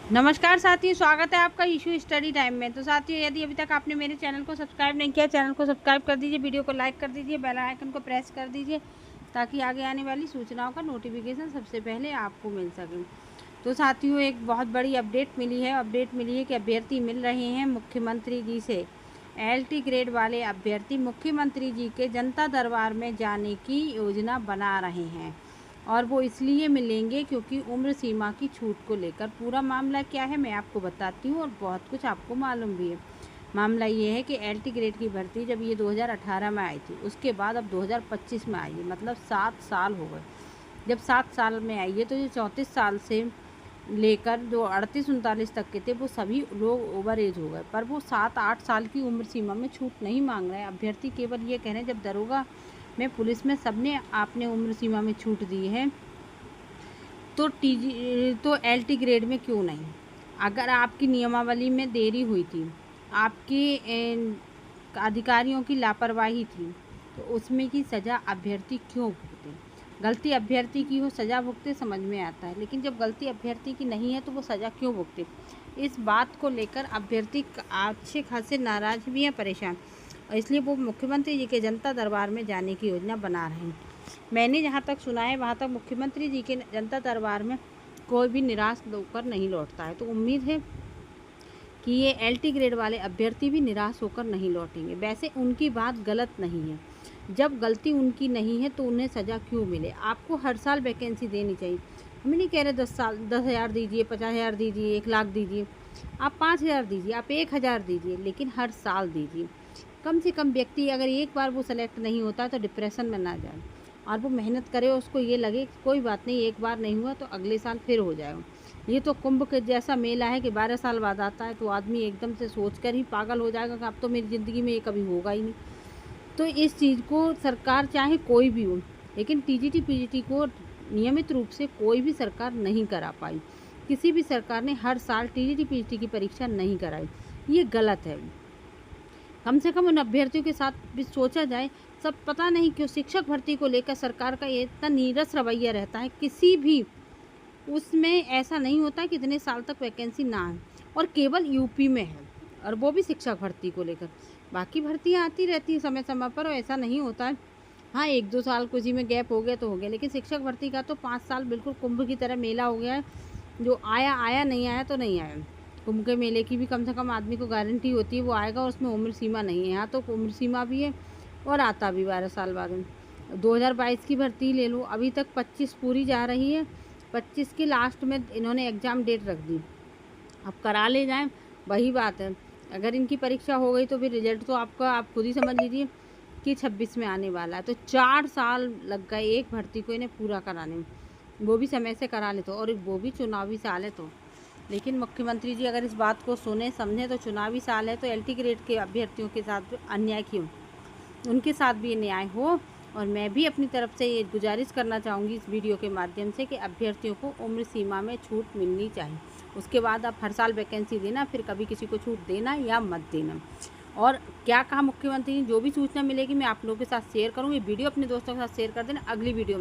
नमस्कार साथियों, स्वागत है आपका इशू स्टडी टाइम में। तो साथियों, यदि अभी तक आपने मेरे चैनल को सब्सक्राइब नहीं किया, चैनल को सब्सक्राइब कर दीजिए, वीडियो को लाइक कर दीजिए, बेल आइकन को प्रेस कर दीजिए ताकि आगे आने वाली सूचनाओं का नोटिफिकेशन सबसे पहले आपको मिल सके। तो साथियों, एक बहुत बड़ी अपडेट मिली है कि अभ्यर्थी मिल रहे हैं मुख्यमंत्री जी से। LT ग्रेड वाले अभ्यर्थी मुख्यमंत्री जी के जनता दरबार में जाने की योजना बना रहे हैं और वो इसलिए मिलेंगे क्योंकि उम्र सीमा की छूट को लेकर। पूरा मामला क्या है मैं आपको बताती हूँ और बहुत कुछ आपको मालूम भी है। मामला ये है कि LT ग्रेड की भर्ती जब ये 2018 में आई थी, उसके बाद अब 2025 में आई है, मतलब 7 साल हो गए। जब 7 साल में आई है तो ये 34 साल से लेकर जो 38-39 तक के थे वो सभी लोग ओवर एज हो गए, पर वो 7-8 साल की उम्र सीमा में छूट नहीं मांग रहे हैं। अभ्यर्थी केवल ये कह रहे हैं, जब दरोगा में, पुलिस में सबने आपने उम्र सीमा में छूट दी है तो LT ग्रेड में क्यों नहीं। अगर आपकी नियमावली में देरी हुई थी, आपके अधिकारियों की लापरवाही थी, तो उसमें की सज़ा अभ्यर्थी क्यों भुगते। गलती अभ्यर्थी की हो, सज़ा भुगते, समझ में आता है, लेकिन जब गलती अभ्यर्थी की नहीं है तो वो सज़ा क्यों भुगते। इस बात को लेकर अभ्यर्थी अच्छे खासे नाराज़ भी हैं, परेशान, और इसलिए वो मुख्यमंत्री जी के जनता दरबार में जाने की योजना बना रहे हैं। मैंने जहाँ तक सुना है वहाँ तक मुख्यमंत्री जी के जनता दरबार में कोई भी निराश होकर नहीं लौटता है। तो उम्मीद है कि ये LT ग्रेड वाले अभ्यर्थी भी निराश होकर नहीं लौटेंगे। वैसे उनकी बात गलत नहीं है, जब गलती उनकी नहीं है तो उन्हें सज़ा क्यों मिले। आपको हर साल वैकेंसी देनी चाहिए। हम नहीं कह रहे 10,000 दीजिए, 50,000 दीजिए, 1,00,000 दीजिए, आप 5,000 दीजिए, आप 1,000 दीजिए, लेकिन हर साल दीजिए। कम से कम व्यक्ति अगर एक बार वो सेलेक्ट नहीं होता तो डिप्रेशन में ना जाए और वो मेहनत करे, उसको ये लगे कोई बात नहीं, एक बार नहीं हुआ तो अगले साल फिर हो जाएगा। ये तो कुंभ के जैसा मेला है कि 12 साल बाद आता है, तो आदमी एकदम से सोचकर ही पागल हो जाएगा कि अब तो मेरी ज़िंदगी में ये कभी होगा ही नहीं। तो इस चीज़ को सरकार, चाहे कोई भी हो, लेकिन TGT PGT को नियमित रूप से कोई भी सरकार नहीं करा पाई। किसी भी सरकार ने हर साल TGT PGT की परीक्षा नहीं कराई, ये गलत है। कम से कम उन अभ्यर्थियों के साथ भी सोचा जाए। सब पता नहीं क्यों शिक्षक भर्ती को लेकर सरकार का ये इतना नीरस रवैया रहता है, किसी भी उसमें ऐसा नहीं होता कि इतने साल तक वैकेंसी ना है, और केवल यूपी में है, और वो भी शिक्षक भर्ती को लेकर। बाकी भर्तियाँ आती रहती हैं समय समय पर, और ऐसा नहीं होता है। हाँ, 1-2 साल किसी में गैप हो गया तो हो गया, लेकिन शिक्षक भर्ती का तो 5 साल बिल्कुल कुंभ की तरह मेला हो गया है। जो आया आया, नहीं आया तो नहीं आया। कुंभ के मेले की भी कम से कम आदमी को गारंटी होती है वो आएगा, और उसमें उम्र सीमा नहीं है। यहाँ तो उम्र सीमा भी है और आता भी 12 साल बाद में। 2022 की भर्ती ले लो, अभी तक 25 पूरी जा रही है। 25 के लास्ट में इन्होंने एग्ज़ाम डेट रख दी। अब करा ले जाएं, वही बात है। अगर इनकी परीक्षा हो गई तो फिर रिजल्ट तो आपका, आप खुद ही समझ लीजिए कि 26 में आने वाला है। तो 4 साल लग गए एक भर्ती को इन्हें पूरा कराने में, वो भी समय से करा ले तो, और वो भी चुनावी साल है तो। लेकिन मुख्यमंत्री जी अगर इस बात को सुने समझें तो चुनावी साल है तो LT ग्रेड के अभ्यर्थियों के साथ अन्याय क्यों, उनके साथ भी न्याय हो। और मैं भी अपनी तरफ से ये गुजारिश करना चाहूँगी इस वीडियो के माध्यम से कि अभ्यर्थियों को उम्र सीमा में छूट मिलनी चाहिए। उसके बाद आप हर साल वैकेंसी देना, फिर कभी किसी को छूट देना या मत देना। और क्या कहा मुख्यमंत्री ने, जो भी सूचना मिलेगी मैं आप लोगों के साथ शेयर करूँगी। वीडियो अपने दोस्तों के साथ शेयर कर देना। अगली वीडियो